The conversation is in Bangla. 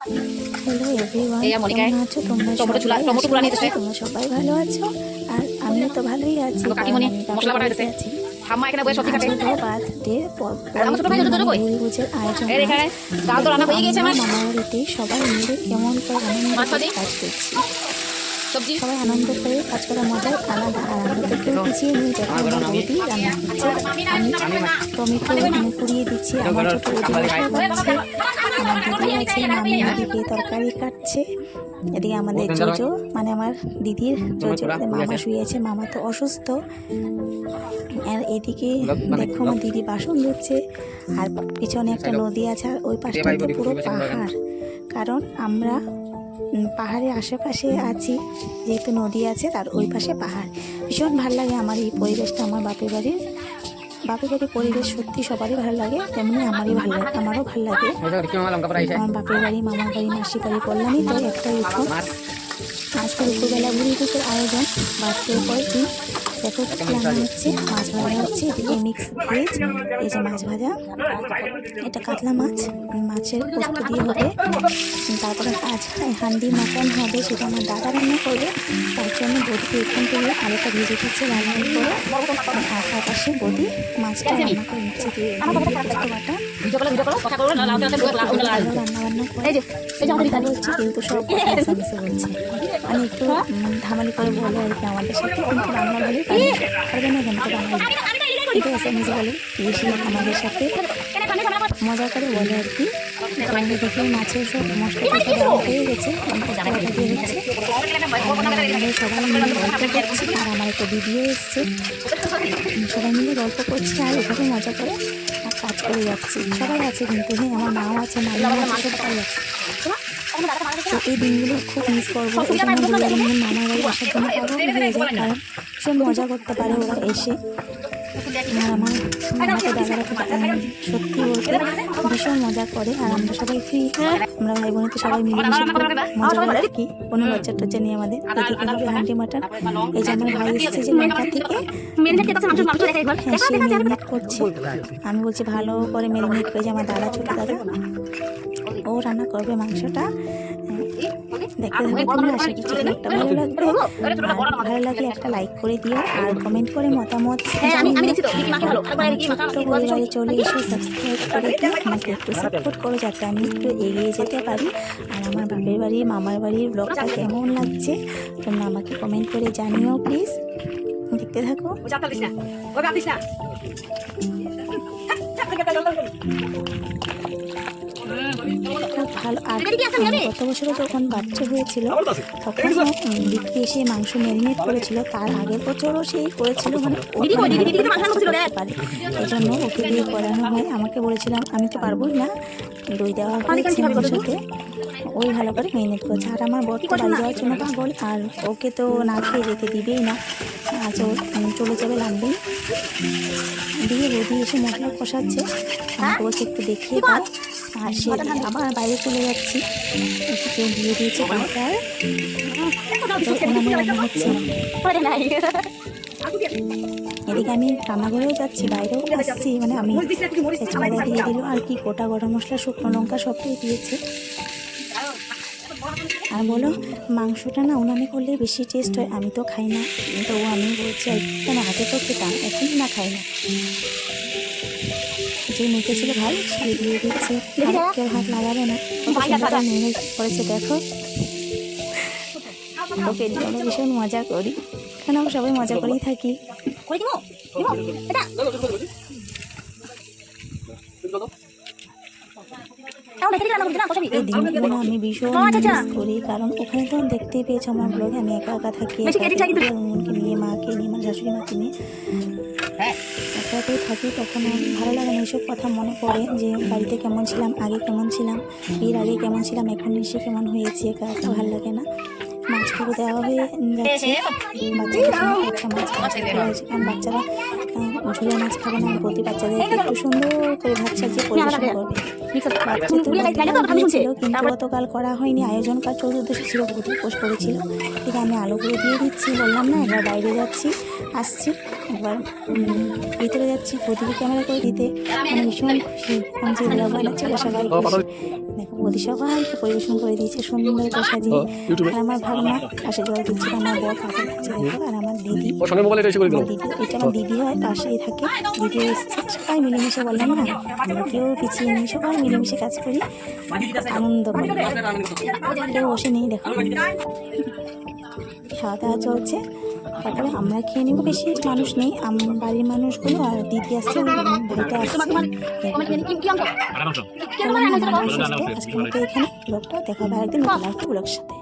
হ্যালো এভরিওয়ান, কেমন আছো তোমরা? তোমরা সবাই ভালো আছো? আর আমিও তো ভালোই আছি। বার্থডে ভুরিভোজের আয়োজন মামার বাড়িতে সবাই মিলে কেমন করে আনন্দ করে কাজ করছি। সবাই আনন্দ করে কাজ করার মজাই আলাদা। আর আমরা তো কেউ পিছিয়ে নিয়ে যখন আমার বৌদি রান্না করছে, আমি টমেটো পুড়িয়ে দিচ্ছি, আমার ছোটো বৌদি বানাচ্ছে, আমার দিদি আছে, মামি এদিকে তরকারি কাটছে, এদিকে আমাদের জোজো মানে আমার দিদির জোজো মামা শুয়েছে, মামা তো অসুস্থ। আর এদিকে দেখো আমার দিদি বাসন ধুচ্ছে। আর পিছনে একটা নদী আছে, আর ওই পাশটাতে পুরো পাহাড়, কারণ আমরা পাহাড়ের আশেপাশে আছি, যেহেতু নদী আছে তার ওই পাশে পাহাড়। ভীষণ ভালো লাগে আমার এই পরিবেশটা। আমার বাপের বাড়ির পরিবেশ সত্যি সবারই ভালো লাগে, তেমনি আমারও ভালো লাগে। আমার বাপের বাড়ি, মামার বাড়ি, মাসির বাড়ি বললামই তো একটাই উৎসব। আজকে দুপুরবেলা ভুরিভোজের আয়োজন, বার্থডে পরের দিন। দেখো রান্না হচ্ছে, মাছ ভাজা হচ্ছে, এদিকে মিক্স ভেজ, এই যে মাছ ভাজা, এটা কাতলা মাছ, মাছের পোস্ত দিয়ে হবে। তারপরে আজ হান্ডি মাটন হবে, সেটা আমার দাদা রান্না করবে। তার জন্য বদিকে এখান থেকে আলুটা ভেজে দিচ্ছে লাল লাল করে, আর তার পাশে বদি মাছটা রান্না করে নিচ্ছে দিয়ে পোস্ত বাটা। রান্না বান্না হচ্ছে, কিন্তু সব মিশে বলছে। আমি একটু ধামালি করে বলে আর কি আমাদের সাথে, কিন্তু বাংলা বলে পারবে না, কেন বাংলা কিন্তু এসএমএস বলে বেশি আমাদের সাথে মজা করে বলে আর কি। আমি দেখে মাছের সব মশলা দেওয়া হয়ে গেছে, দিয়ে দিচ্ছে, সবাই মিলে গল্প করছি। আর আমার একটা ভিডিও এসছে, সবাই মিলে গল্প করছি আর এভাবে মজা করে আর কাজ করে যাচ্ছি। সবাই আছে কিন্তু, হ্যাঁ আমার মাও আছে, মামিও আছে, সবাই আছে। তো এই দিনগুলো খুব মিস করবো। এই জন্য মামার বাড়ি আসার জন্য পাগল হয়ে যায়, কারণ ভীষণ মজা করতে পারে ওরা এসে। আর আমাকে দাদারা সত্যি বলতে ভীষণ মজা করে। আর আমরা সবাই ফ্রি, আমরা ভাই বোনে তো সবাই মিলেমিশে মজা করে আর কি, কোনো লজ্জা টজ্জা নেই আমাদের। এদিকে হবে হান্ডি মাটন। এই যে আমার ভাই এসেছে যে লেখা থেকে, হ্যাঁ সে ম্যারিনেট করছে। আমি বলছি ভালো করে ম্যারিনেট করে, যে আমার দাদা, ছোটো দাদা, ও রান্না করবে মাংসটা। দেখতে থাকো তোমরা, আশা করছি একটা ভালো লাগবে। ভালো লাগলে একটা লাইক করে দিও, আর কমেন্ট করে মতামত ছোট্ট পরিবারে চলে এসে সাবস্ক্রাইব করে দিও, আমাকে একটু সাপোর্ট করো যাতে আমি একটু এগিয়ে যেতে পারি। আর আমার বাপের বাড়ি, মামার বাড়ির ব্লগটা কেমন লাগছে তোমরা আমাকে কমেন্ট করে জানিও প্লিজ। দেখতে থাকো। খুব ভালো। আর গত বছরে যখন বাচ্চা হয়েছিল তখন বিক্রি এসে মাংস ম্যারিনেট করেছিল, তার আগের বছরও সেই করেছিল, মানে এই জন্য ওকে দিয়ে করানো হয়। আমাকে বলেছিলাম, আমি তো পারবোই না, দই দেওয়া হয়েছে মাংসতে, ওই ভালো করে ম্যারিনেট করছে। আর আমার বর তো বাড়ি যাওয়ার জন্য পাগল, আর ওকে তো না খেয়ে যেতে দিবেই না, আজ ও চলে যাবে লাগবেই। দিয়ে বৌদি এসে মশলা কষাচ্ছে, আমাকে বলছে একটু দেখিয়ে দাও। আর সে আবার বাইরে চলে যাচ্ছি, একটু দিয়ে দিয়েছে বাটার, রান্না হচ্ছে। এদিকে আমি রান্নাঘরেও যাচ্ছি, বাইরেও আসছি, মানে আমি তেজপাতা দিয়ে দিল আর কি, গোটা গরম মশলা, শুকনো লঙ্কা সবটাই দিয়েছে। আর বলো, মাংসটা না উনানে করলে বেশি টেস্ট হয়, আমি তো খাই না, তো আমি বলছি কেন আগে তো খেতাম, এখন না খাই না। যে মেখেছিল ভাই সে দিয়ে দিচ্ছে, কেউ হাত লাগাবে না, মেরে করেছে। দেখো ওকে দিয়ে আমরা ভীষণ মজা করি, কারণ আমরা সবাই মজা করেই থাকি। এই দিনগুলো আমি ভীষণ মিস করি, কারণ ওখানে তো দেখতেই পেয়েছো আমার ব্লগে আমি একা একা থাকি, গুনগুনকে নিয়ে, মাকে নিয়ে, মানে শাশুড়ি মাকে নিয়ে একা একাই থাকি। তখন ভালো লাগে না, এইসব কথা মনে পড়ে যে বাড়িতে কেমন ছিলাম, আগে কেমন ছিলাম, বিয়ের আগে কেমন ছিলাম, এখন এসে কেমন হয়েছে, একা একা ভালো লাগে না। মাছগুলো দেওয়া হয়ে যাচ্ছে, কারণ বাচ্চারা ঝোলা মাছ খাবে না, প্রতি বাচ্চাদের একটু সুন্দর করে ভাত সাজিয়ে পরিবেশন করবে। ছিল, কিন্তু গতকাল করা হয়নি, আয়োজন কাজ চতুর্দশী ছিল, প্রতি উপোস করেছিল। ঠিক আমি আলোগুলো দিয়ে দিচ্ছি, বললাম না একবার বাইরে যাচ্ছি আসছি, একবার ভিতরে যাচ্ছি প্রদীপ ক্যামেরা করে দিতে, মানে ভীষণ খুশি। আমি যে ব্লগ বানাচ্ছি ওরা সবাই খুশি। দেখো বৌদি সবাইকে পরিবেশন করে দিয়েছে সুন্দর করে সাজিয়ে। আর আমার ভাগনা পাশে জল দিচ্ছে, আমার বর কাকা দিচ্ছে দেখো, আর আমার দিদি, এটা আমার দিদি হয়, পাশেই থাকে, দিদি এসছে, সবাই মিলেমিশে, বললাম না আমরা কেউ পিছিয়ে নিই, সবাই মিলেমিশে কাজ করি, আনন্দ করি, কেউ বসে নেই। দেখো খাওয়া দাওয়া চলছে, তারপরে আমরা খেয়ে নেবো, বেশি মানুষ নেই, বাড়ির মানুষগুলো আর দিদি আসছে, ভাইটা আসছে। আজকের মতো এখানে ব্লগটা দেখা হবে, একদিন নতুন একটা ব্লগের সাথে।